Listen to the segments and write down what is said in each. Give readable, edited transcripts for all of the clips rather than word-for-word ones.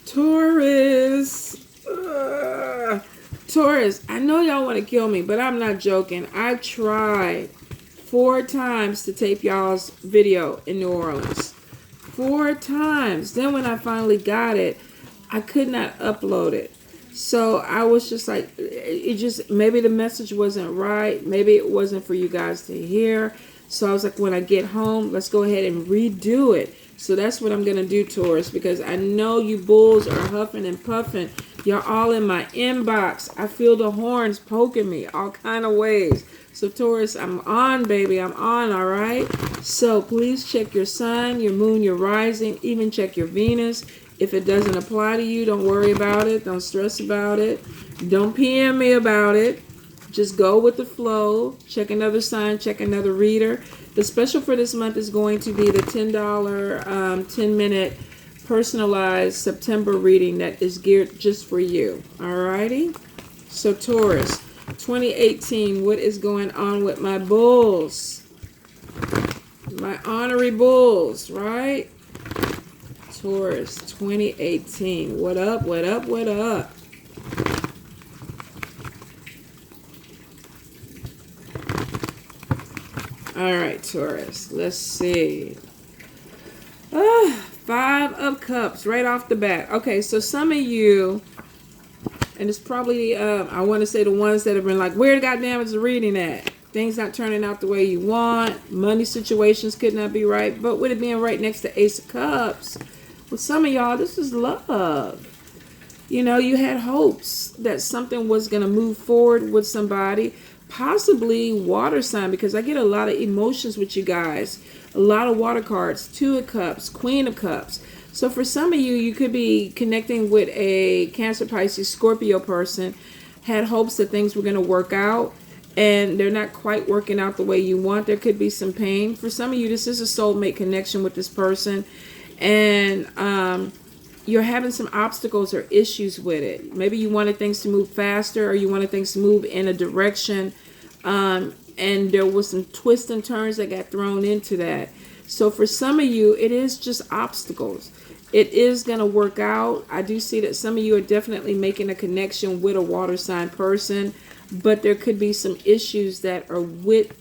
Taurus. Taurus, I know y'all want to kill me, but I'm not joking. I tried 4 times to tape y'all's video in New Orleans. 4 times. Then when I finally got it, I could not upload it. So I was just like, it just, maybe the message wasn't right. Maybe it wasn't for you guys to hear. So I was like, when I get home, let's go ahead and redo it. So that's what I'm going to do, Taurus, because I know you bulls are huffing and puffing. You're all in my inbox. I feel the horns poking me all kind of ways. So Taurus, I'm on, baby. I'm on, all right? So please check your sun, your moon, your rising, even check your Venus. If it doesn't apply to you, don't worry about it. Don't stress about it. Don't PM me about it. Just go with the flow. Check another sign, check another reader. The special for this month is going to be the $10 10-minute personalized September reading that is geared just for you. Alrighty? So Taurus, 2018, what is going on with my bulls? My honorary bulls, right? Taurus, 2018. What up, what up, what up? All right, Taurus, let's see. 5 of Cups right off the bat. Okay, so some of you, and it's probably, I want to say the ones that have been like, where the goddamn is the reading at? Things not turning out the way you want. Money situations could not be right. But with it being right next to Ace of Cups, with some of y'all, this is love. You know, you had hopes that something was going to move forward with somebody. Possibly water sign, because I get a lot of emotions with you guys. A lot of water cards. 2 of Cups, Queen of Cups. So for some of you, you could be connecting with a Cancer, Pisces, Scorpio person. Had hopes that things were going to work out, and they're not quite working out the way you want. There could be some pain. For some of you, this is a soulmate connection with this person. And you're having some obstacles or issues with it. Maybe you wanted things to move faster, or you wanted things to move in a direction, and there was some twists and turns that got thrown into that. So for some of you, it is just obstacles. It is going to work out. I do see that some of you are definitely making a connection with a water sign person, but there could be some issues that are with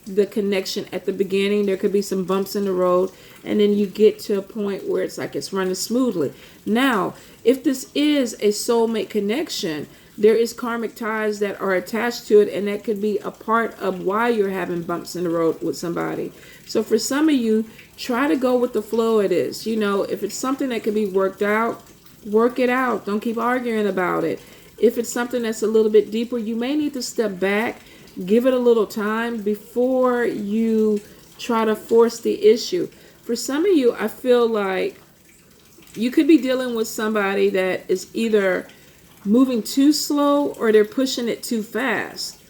the connection at the beginning. There could be some bumps in the road, and then you get to a point where it's like it's running smoothly. Now, if this is a soulmate connection, there is karmic ties that are attached to it, and that could be a part of why you're having bumps in the road with somebody. So for some of you, try to go with the flow it is. You know, if it's something that can be worked out, work it out. Don't keep arguing about it. If it's something that's a little bit deeper, you may need to step back, give it a little time before you try to force the issue. For some of you, I feel like you could be dealing with somebody that is either moving too slow or they're pushing it too fast.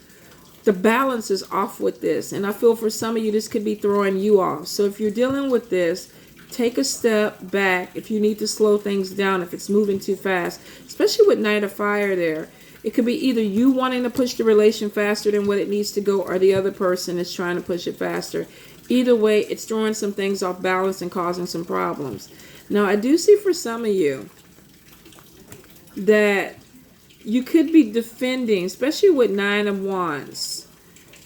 The balance is off with this, and I feel for some of you this could be throwing you off. So if you're dealing with this, take a step back. If you need to slow things down, if it's moving too fast, especially with Knight of Fire there, it could be either you wanting to push the relation faster than what it needs to go, or the other person is trying to push it faster. Either way, it's throwing some things off balance and causing some problems. Now, I do see for some of you that you could be defending, especially with 9 of Wands.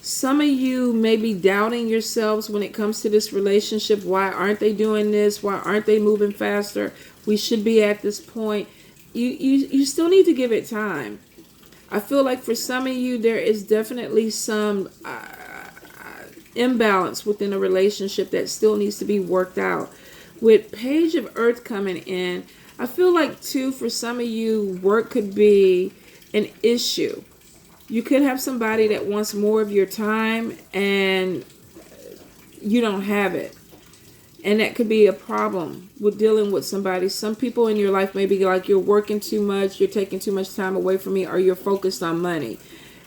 Some of you may be doubting yourselves when it comes to this relationship. Why aren't they doing this? Why aren't they moving faster? We should be at this point. You still need to give it time. I feel like for some of you, there is definitely some imbalance within a relationship that still needs to be worked out. With Page of Earth coming in, I feel like too, for some of you, work could be an issue. You could have somebody that wants more of your time and you don't have it. And that could be a problem with dealing with somebody. Some people in your life may be like, you're working too much, you're taking too much time away from me, or you're focused on money.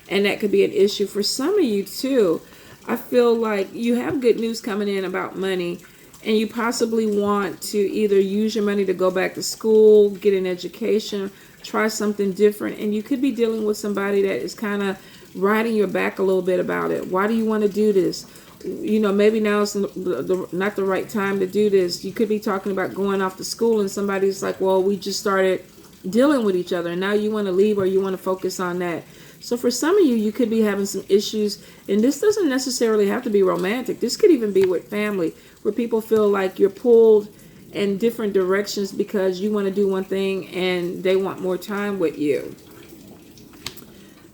And that could be an issue for some of you too. I feel like you have good news coming in about money, and you possibly want to either use your money to go back to school, get an education, try something different. And you could be dealing with somebody that is kind of riding your back a little bit about it. Why do you want to do this? maybe now is not the right time to do this. You could be talking about going off to school and somebody's like, well, we just started dealing with each other and now you want to leave or you want to focus on that. So for some of you, you could be having some issues, and this doesn't necessarily have to be romantic. This could even be with family, where people feel like you're pulled in different directions because you want to do one thing and they want more time with you.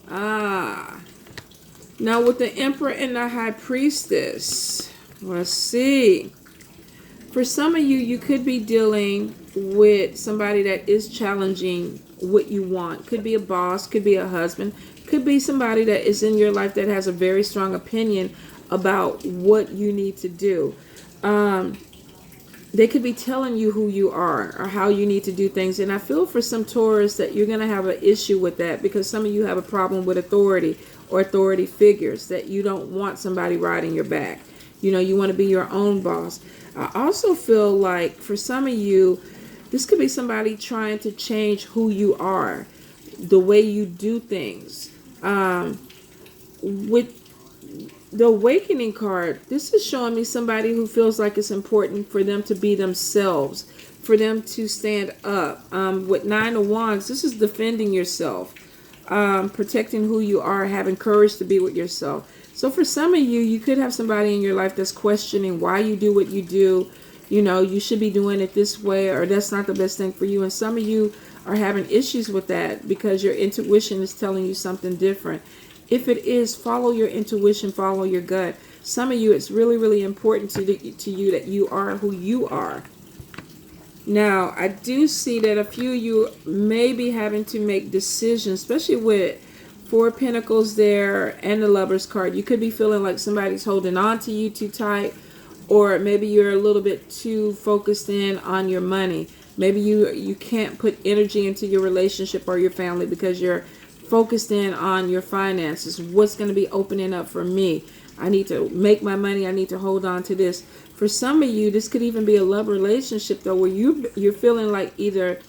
Now with the Emperor and the High Priestess, let's see. For some of you, you could be dealing with somebody that is challenging what you want. Could be a boss, could be a husband, could be somebody that is in your life that has a very strong opinion about what you need to do. They could be telling you who you are or how you need to do things. And I feel for some Taurus that you're going to have an issue with that, because some of you have a problem with authority or authority figures, that you don't want somebody riding your back. You want to be your own boss. I also feel like for some of you, this could be somebody trying to change who you are, the way you do things. With the Awakening card, this is showing me somebody who feels like it's important for them to be themselves, for them to stand up. With Nine of Wands, this is defending yourself, protecting who you are, having courage to be with yourself. So for some of you, you could have somebody in your life that's questioning why you do what you do. You should be doing it this way, or that's not the best thing for you. And some of you are having issues with that because your intuition is telling you something different. If it is, follow your intuition, follow your gut. Some of you, it's really, really important to you that you are who you are. Now, I do see that a few of you may be having to make decisions, especially with Four of Pentacles there and the Lover's card. You could be feeling like somebody's holding on to you too tight, or maybe you're a little bit too focused in on your money. Maybe you can't put energy into your relationship or your family because you're focused in on your finances. What's going to be opening up for me? I need to make my money. I need to hold on to this. For some of you, this could even be a love relationship, though, where you're feeling like either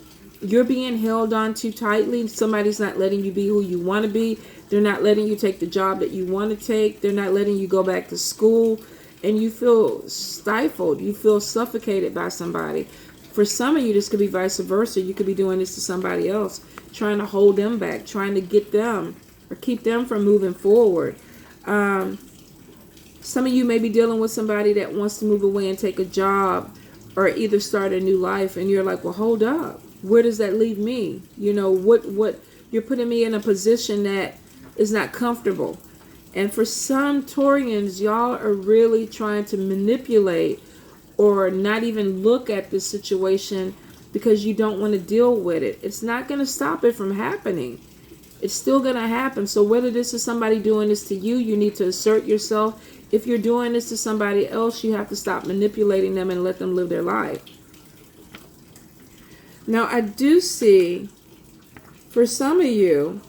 you're being held on too tightly. Somebody's not letting you be who you want to be. They're not letting you take the job that you want to take. They're not letting you go back to school. And you feel stifled. You feel suffocated by somebody. For some of you, this could be vice versa. You could be doing this to somebody else, trying to hold them back, trying to get them or keep them from moving forward. Some of you may be dealing with somebody that wants to move away and take a job or either start a new life. And you're like, well, hold up. Where does that leave me? What you're putting me in a position that is not comfortable. And for some Taurians, y'all are really trying to manipulate or not even look at this situation because you don't want to deal with it. It's not going to stop it from happening. It's still going to happen. So whether this is somebody doing this to you, you need to assert yourself. If you're doing this to somebody else, you have to stop manipulating them and let them live their life. Now, I do see for some of you,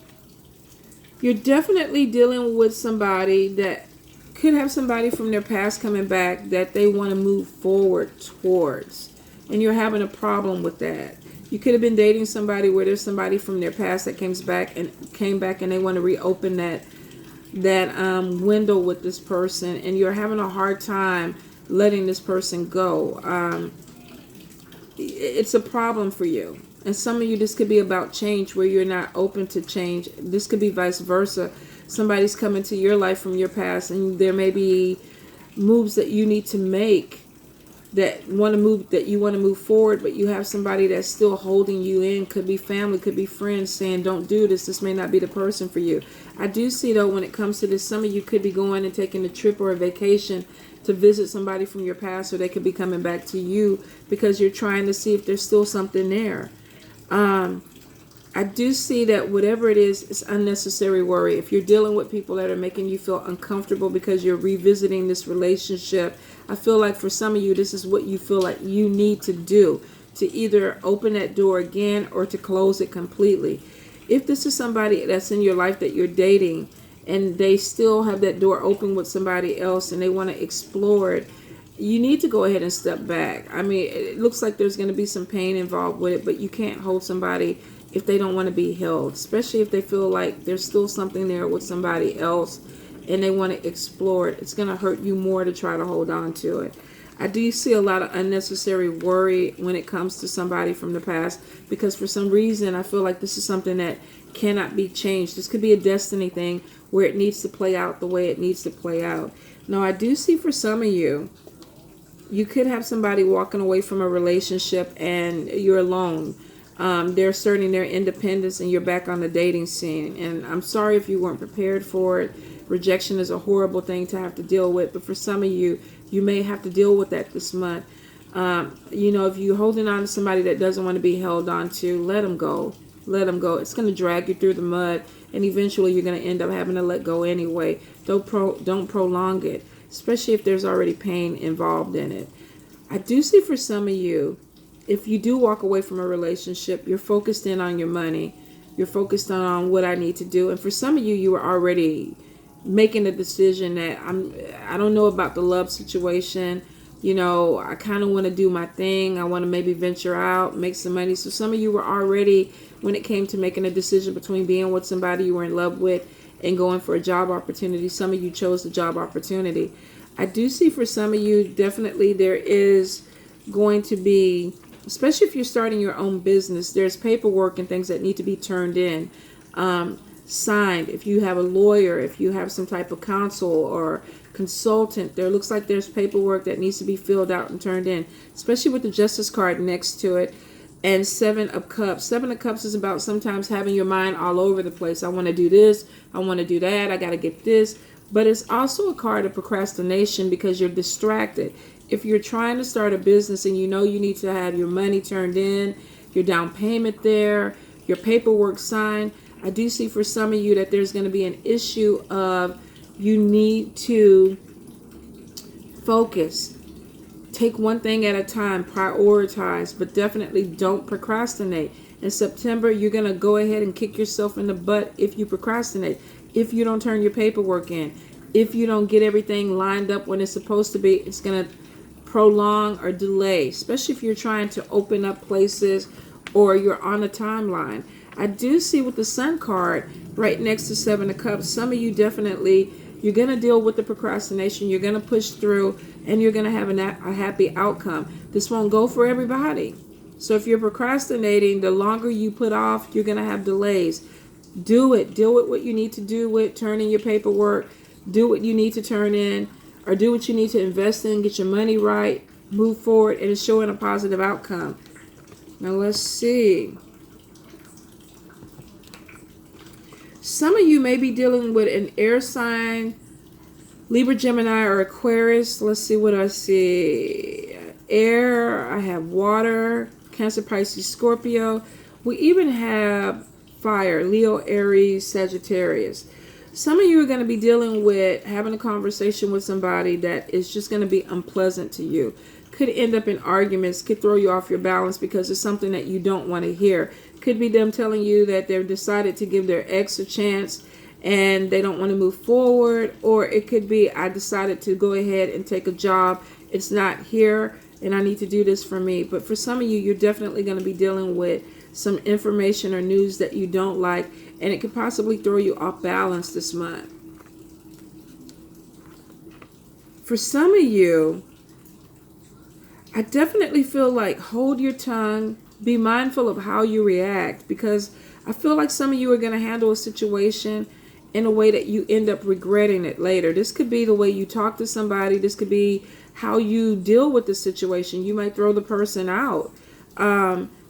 you're definitely dealing with somebody that could have somebody from their past coming back that they want to move forward towards. And you're having a problem with that. You could have been dating somebody where there's somebody from their past that came back and they want to reopen that window with this person, and you're having a hard time letting this person go. It's a problem for you. And some of you, this could be about change where you're not open to change. This could be vice versa. Somebody's coming to your life from your past, and there may be moves that you need to make that you want to move forward, but you have somebody that's still holding you in. Could be family, could be friends saying, don't do this. This may not be the person for you. I do see, though, when it comes to this, some of you could be going and taking a trip or a vacation to visit somebody from your past, or they could be coming back to you because you're trying to see if there's still something there. I do see that whatever it is, it's unnecessary worry. If you're dealing with people that are making you feel uncomfortable because you're revisiting this relationship, I feel like for some of you, this is what you feel like you need to do, to either open that door again or to close it completely. If this is somebody that's in your life that you're dating and they still have that door open with somebody else and they want to explore it, you need to go ahead and step back. I mean, it looks like there's going to be some pain involved with it, but you can't hold somebody if they don't want to be held, especially if they feel like there's still something there with somebody else and they want to explore it. It's going to hurt you more to try to hold on to it. I do see a lot of unnecessary worry when it comes to somebody from the past, because for some reason I feel like this is something that cannot be changed. This could be a destiny thing where it needs to play out the way it needs to play out. Now, I do see for some of you, you could have somebody walking away from a relationship and you're alone. They're asserting their independence and you're back on the dating scene. And I'm sorry if you weren't prepared for it. Rejection is a horrible thing to have to deal with. But for some of you, you may have to deal with that this month. If you're holding on to somebody that doesn't want to be held on to, let them go. Let them go. It's going to drag you through the mud. And eventually you're going to end up having to let go anyway. Don't prolong it, especially if there's already pain involved in it. I do see for some of you, if you do walk away from a relationship, you're focused in on your money. You're focused on what I need to do. And for some of you, you were already making a decision that I don't know about the love situation. I kind of want to do my thing. I want to maybe venture out, make some money. So some of you were already, when it came to making a decision between being with somebody you were in love with and going for a job opportunity, some of you chose the job opportunity. I do see for some of you, definitely there is going to be, especially if you're starting your own business, there's paperwork and things that need to be turned in, signed. If you have a lawyer, if you have some type of counsel or consultant, there looks like there's paperwork that needs to be filled out and turned in, especially with the Justice card next to it. And 7 of Cups. 7 of Cups is about sometimes having your mind all over the place. I want to do this. I want to do that. I got to get this. But it's also a card of procrastination because you're distracted. If you're trying to start a business and you know you need to have your money turned in, your down payment there, your paperwork signed, I do see for some of you that there's going to be an issue of you need to focus. Take one thing at a time, prioritize, but definitely don't procrastinate. In September, you're going to go ahead and kick yourself in the butt if you procrastinate, if you don't turn your paperwork in, if you don't get everything lined up when it's supposed to be. It's going to prolong or delay, especially if you're trying to open up places or you're on a timeline. I do see with the Sun card right next to 7 of Cups, some of you definitely, you're going to deal with the procrastination. You're going to push through and you're going to have a happy outcome. This won't go for everybody. So if you're procrastinating, the longer you put off, you're going to have delays. Do it. Deal with what you need to do with turning your paperwork. Do what you need to turn in, or do what you need to invest in. Get your money right. Move forward, and it's showing a positive outcome. Now let's see. Some of you may be dealing with an air sign, Libra, Gemini, or Aquarius. Let's see what I see. Air, I have water, Cancer, Pisces, Scorpio. We even have fire, Leo, Aries, Sagittarius. Some of you are going to be dealing with having a conversation with somebody that is just going to be unpleasant to you. Could end up in arguments, could throw you off your balance because it's something that you don't want to hear. Could be them telling you that they've decided to give their ex a chance and they don't want to move forward. Or it could be, I decided to go ahead and take a job. It's not here and I need to do this for me. But for some of you, you're definitely going to be dealing with some information or news that you don't like, and it could possibly throw you off balance this month. For some of you, I definitely feel like hold your tongue, be mindful of how you react, because I feel like some of you are going to handle a situation in a way that you end up regretting it later. This could be the way you talk to somebody. This could be how you deal with the situation. You might throw the person out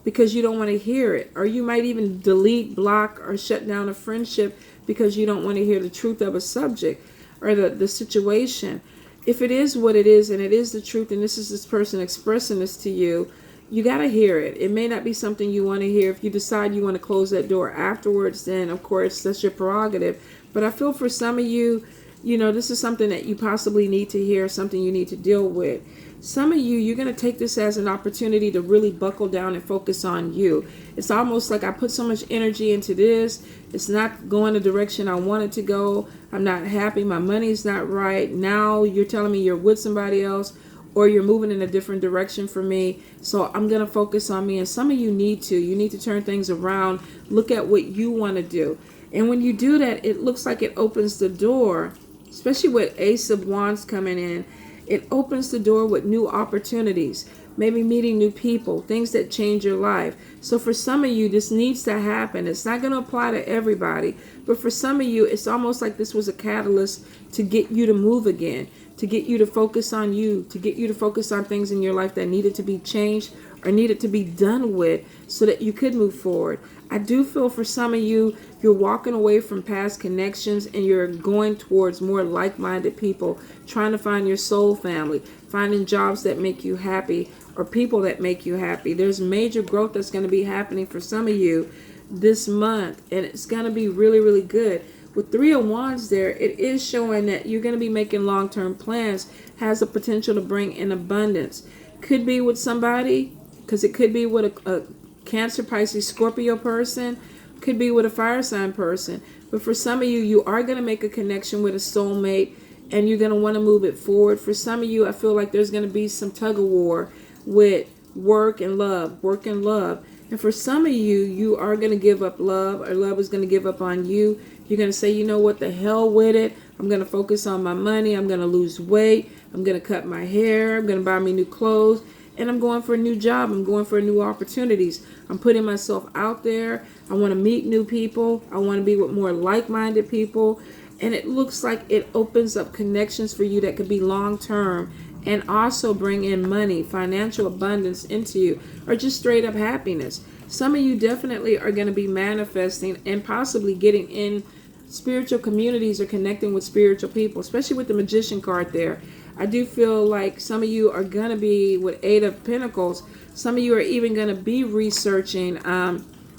because you don't want to hear it. Or you might even delete, block, or shut down a friendship because you don't want to hear the truth of a subject or the situation. If it is what it is and it is the truth and this is this person expressing this to you, you got to hear it. It may not be something you want to hear. If you decide you want to close that door afterwards, then of course that's your prerogative. But I feel for some of you, this is something that you possibly need to hear, something you need to deal with. Some of you, you're going to take this as an opportunity to really buckle down and focus on you. It's almost like I put so much energy into this. It's not going the direction I want it to go. I'm not happy. My money's not right. Now you're telling me you're with somebody else or you're moving in a different direction for me. So I'm going to focus on me. And some of you need to. You need to turn things around. Look at what you want to do. And when you do that, it looks like it opens the door especially with Ace of Wands coming in. It opens the door with new opportunities, maybe meeting new people, things that change your life. So for some of you, this needs to happen. It's not going to apply to everybody, but for some of you, it's almost like this was a catalyst to get you to move again, to get you to focus on you, to get you to focus on things in your life that needed to be changed or needed to be done with so that you could move forward. I do feel for some of you, you're walking away from past connections and you're going towards more like-minded people, trying to find your soul family, finding jobs that make you happy or people that make you happy. There's major growth that's going to be happening for some of you this month, and it's going to be really, really good. With Three of Wands there, it is showing that you're going to be making long-term plans, has the potential to bring in abundance. Could be with somebody, because it could be with a Cancer, Pisces, Scorpio person, could be with a fire sign person. But for some of you, you are going to make a connection with a soulmate and you're going to want to move it forward. For some of you, I feel like there's going to be some tug of war with work and love, work and love. And for some of you, you are going to give up love, or love is going to give up on you. You're going to say, you know what, the hell with it. I'm going to focus on my money. I'm going to lose weight. I'm going to cut my hair. I'm going to buy me new clothes. And I'm going for a new job. I'm going for new opportunities. I'm putting myself out there. I want to meet new people. I want to be with more like-minded people. And it looks like it opens up connections for you that could be long-term and also bring in money, financial abundance into you, or just straight up happiness. Some of you definitely are going to be manifesting and possibly getting in spiritual communities or connecting with spiritual people, especially with the Magician card there. I do feel like some of you are going to be with Eight of Pentacles. Some of you are even going to be researching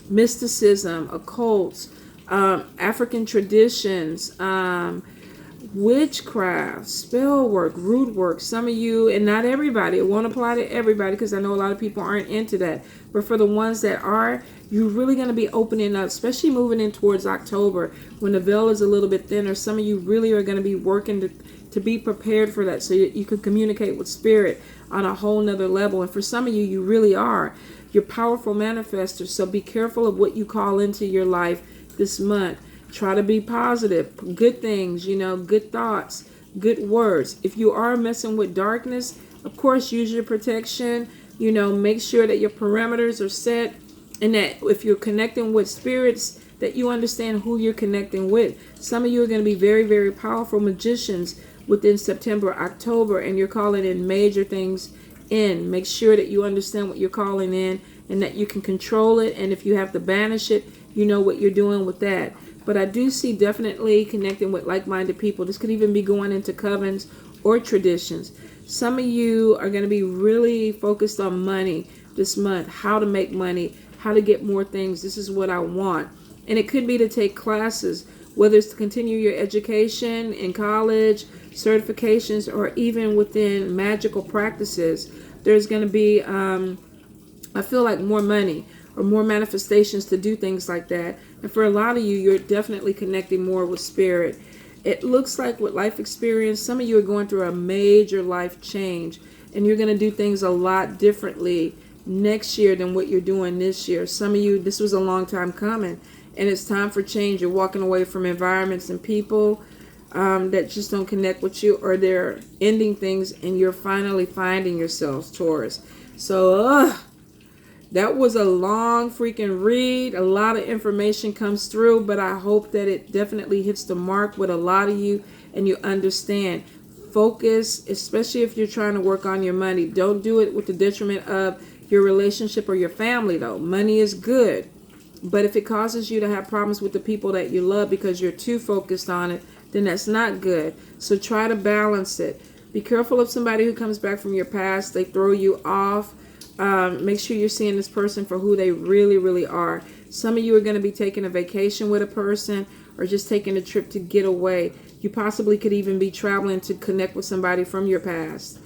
mysticism, occults, African traditions, witchcraft, spell work, root work. Some of you, and not everybody, it won't apply to everybody because I know a lot of people aren't into that. But for the ones that are, you're really going to be opening up, especially moving in towards October when the veil is a little bit thinner. Some of you really are going to be working to be prepared for that so you can communicate with spirit on a whole nother level. And for some of you, you really are. You're powerful manifestors. So be careful of what you call into your life this month. Try to be positive, good things, good thoughts, good words. If you are messing with darkness, of course, use your protection. Make sure that your parameters are set, and that if you're connecting with spirits, that you understand who you're connecting with. Some of you are going to be very, very powerful magicians within September, October, and you're calling in major things in. Make sure that you understand what you're calling in and that you can control it. And if you have to banish it, you know what you're doing with that. But I do see definitely connecting with like-minded people. This could even be going into covens or traditions. Some of you are going to be really focused on money this month, how to make money, how to get more things. This is what I want. And it could be to take classes, whether it's to continue your education in college, certifications, or even within magical practices. There's going to be, I feel like, more money or more manifestations to do things like that. And for a lot of you, you're definitely connecting more with spirit. It looks like with life experience, some of you are going through a major life change, and you're going to do things a lot differently next year than what you're doing this year. Some of you, this was a long time coming, and it's time for change. You're walking away from environments and people that just don't connect with you, or they're ending things, and you're finally finding yourselves, Taurus. So, that was a long freaking read. A lot of information comes through, but I hope that it definitely hits the mark with a lot of you and you understand. Focus, especially if you're trying to work on your money. Don't do it with the detriment of your relationship or your family, though. Money is good, but if it causes you to have problems with the people that you love because you're too focused on it, then that's not good. So try to balance it. Be careful of somebody who comes back from your past. They throw you off. Make sure you're seeing this person for who they really, really are. Some of you are going to be taking a vacation with a person or just taking a trip to get away. You possibly could even be traveling to connect with somebody from your past.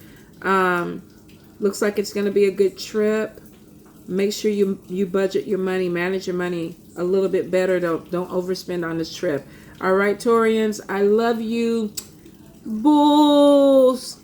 Looks like it's going to be a good trip. Make sure you budget your money, manage your money a little bit better. Don't overspend on this trip. All right, Taurians, I love you. Bulls.